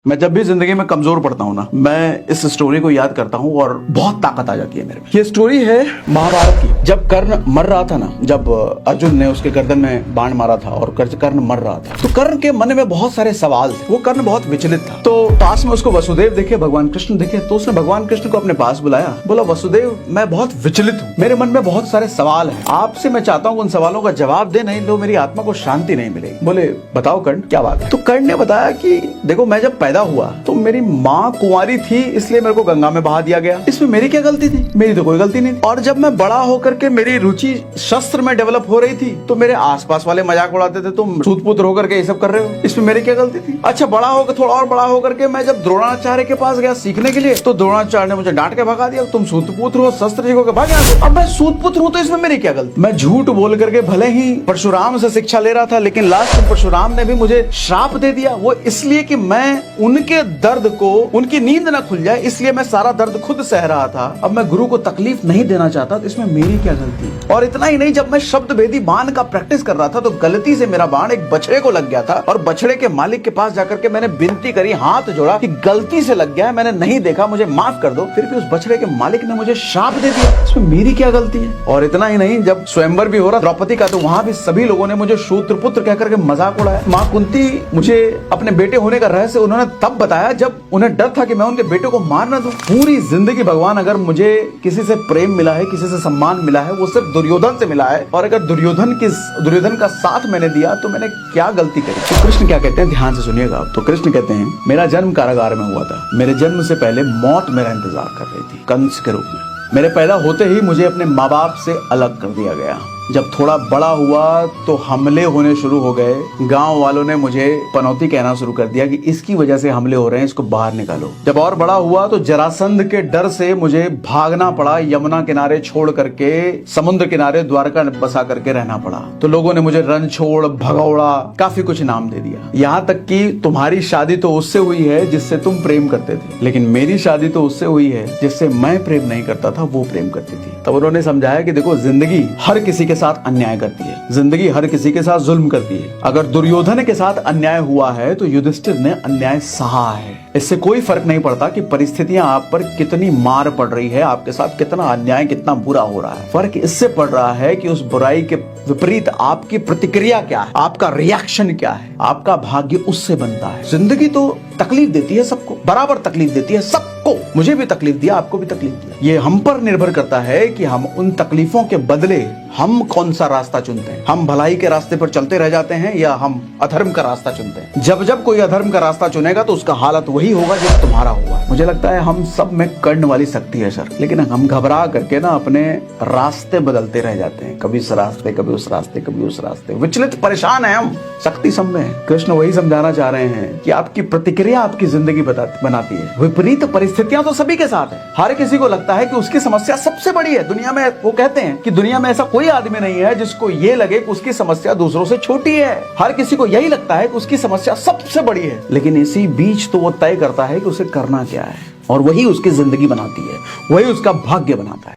मैं जब भी जिंदगी में कमजोर पड़ता हूँ ना, मैं इस स्टोरी को याद करता हूँ और बहुत ताकत आ जाती है मेरे में। ये स्टोरी है महाभारत की। जब कर्ण मर रहा था ना, जब अर्जुन ने उसके गर्दन में बाण मारा था और कर्ण मर रहा था, तो कर्ण के मन में बहुत सारे सवाल थे। वो कर्ण बहुत विचलित था। तो पास में उसको वसुदेव दिखे, भगवान कृष्ण दिखे, तो उसने भगवान कृष्ण को अपने पास बुलाया। बोला, वसुदेव, मैं बहुत विचलित हूँ, मेरे मन में बहुत सारे सवाल है, आपसे मैं चाहता हूँ उन सवालों का जवाब दे, नहीं तो मेरी आत्मा को शांति नहीं मिलेगी। बोले, बताओ कर्ण, क्या बात है? तो कर्ण ने बताया कि देखो, मैं जब पैदा हुआ तो मेरी माँ कुंवारी थी, इसलिए मेरे को गंगा में बहा दिया गया। इसमें मेरी क्या गलती थी? मेरी तो कोई गलती नहीं। और जब मैं बड़ा होकर के मेरी रुचि शस्त्र में डेवलप हो रही थी, तो मेरे आसपास वाले मजाक उड़ाते थे, तुम सूतपुत्र होकर के ये सब कर रहे हो, इसमें मेरी क्या गलती थी? अच्छा, बड़ा होकर, थोड़ा और बड़ा होकर के मैं जब द्रोणाचार्य के पास गया सीखने के लिए, तो द्रोणाचार्य ने मुझे डांट के भगा दिया, तुम सूतपुत्र हो, शस्त्र सीखोगे, भाग यहाँ से। अब मैं सूतपुत्र हूँ तो इसमें मेरी क्या गलती? मैं झूठ बोल करके भले ही परशुराम से शिक्षा ले रहा था, लेकिन लास्ट में परशुराम ने भी मुझे श्राप दे दिया। वो इसलिए कि मैं उनके दर्द को, उनकी नींद ना खुल जाए, इसलिए मैं सारा दर्द खुद सह रहा था। अब मैं गुरु को तकलीफ नहीं देना चाहता, तो इसमें मेरी क्या गलती? और इतना ही नहीं, जब मैं शब्द भेदी बाण का प्रैक्टिस कर रहा था, तो गलती से मेरा बाण एक बछड़े को लग गया था, और बछड़े के मालिक के पास जाकर के मैंने विनती करी, हाथ जोड़ा कि गलती से लग गया है, मैंने नहीं देखा, मुझे माफ कर दो। फिर भी उस बछड़े के मालिक ने मुझे श्राप दे दिया, इसमें मेरी क्या गलती है? और इतना ही नहीं, जब स्वयंवर भी हो रहा द्रौपदी का, तो वहां भी सभी लोगों ने मुझे शूद्रपुत्र कहकर के मजाक उड़ाया। माँ कुंती मुझे अपने बेटे होने का रहस्य उन्होंने तब बताया जब उन्हें डर था कि मैं उनके बेटे को मार न दूं। पूरी जिंदगी भगवान, अगर मुझे किसी से प्रेम मिला है, किसी से सम्मान मिला है, वो सिर्फ दुर्योधन से मिला है। और अगर दुर्योधन का साथ मैंने दिया, तो मैंने क्या गलती करी? तो कृष्ण क्या कहते हैं, ध्यान से सुनिएगा। तो कृष्ण कहते हैं, मेरा जन्म कारागार में हुआ था। मेरे जन्म से पहले मौत मेरा इंतजार कर रही थी, कंस के रूप में। मेरे पैदा होते ही मुझे अपने माँ बाप से अलग कर दिया गया। जब थोड़ा बड़ा हुआ तो हमले होने शुरू हो गए। गांव वालों ने मुझे पनौती कहना शुरू कर दिया कि इसकी वजह से हमले हो रहे हैं, इसको बाहर निकालो। जब और बड़ा हुआ तो जरासंध के डर से मुझे भागना पड़ा, यमुना किनारे छोड़ करके समुद्र किनारे द्वारका बसा करके रहना पड़ा। तो लोगों ने मुझे रणछोड़, भगौड़ा, काफी कुछ नाम दे दिया। यहाँ तक कि तुम्हारी शादी तो उससे हुई है जिससे तुम प्रेम करते थे, लेकिन मेरी शादी तो उससे हुई है जिससे मैं प्रेम नहीं करता था, वो प्रेम करती थी। तब उन्होंने समझाया कि देखो, जिंदगी हर किसी के साथ अन्याय करती है, जिंदगी हर किसी के साथ जुल्म करती है। अगर दुर्योधन के साथ अन्याय हुआ है तो युधिष्ठिर ने अन्याय सहा है। इससे कोई फर्क नहीं पड़ता कि परिस्थितियां आप पर कितनी मार पड़ रही है, आपके साथ कितना अन्याय, कितना बुरा हो रहा है। फर्क इससे पड़ रहा है कि उस बुराई के विपरीत आपकी प्रतिक्रिया क्या है, आपका रिएक्शन क्या है, आपका भाग्य उससे बनता है। जिंदगी तो तकलीफ देती है सबको, बराबर तकलीफ देती है सबको। मुझे भी तकलीफ दिया, आपको भी तकलीफ दिया। ये हम पर निर्भर करता है कि हम उन तकलीफों के बदले हम कौन सा रास्ता चुनते हैं। हम भलाई के रास्ते पर चलते रह जाते हैं या हम अधर्म का रास्ता चुनते हैं। जब जब कोई अधर्म का रास्ता चुनेगा तो उसका हालत वही होगा जो तुम्हारा हुआ। मुझे लगता है हम सब में कर्ण वाली शक्ति है सर, लेकिन हम घबरा करके ना अपने रास्ते बदलते रह जाते हैं, कभी इस रास्ते, कभी उस रास्ते, कभी उस रास्ते। विचलित, परेशान है हम, शक्ति सब में है। कृष्ण वही समझाना चाह रहे हैं कि आपकी प्रतिक्रिया आपकी जिंदगी बनाती है। विपरीत परिस्थितियां तो सभी के साथ है। हर किसी को लगता है कि उसकी समस्या सबसे बड़ी है दुनिया में। वो कहते हैं कि दुनिया में ऐसा कोई आदमी नहीं है जिसको ये लगे कि उसकी समस्या दूसरों से छोटी है। हर किसी को यही लगता है कि उसकी समस्या सबसे बड़ी है, लेकिन इसी बीच तो वो तय करता है कि उसे करना क्या है, और वही उसकी जिंदगी बनाती है, वही उसका भाग्य बनाता है।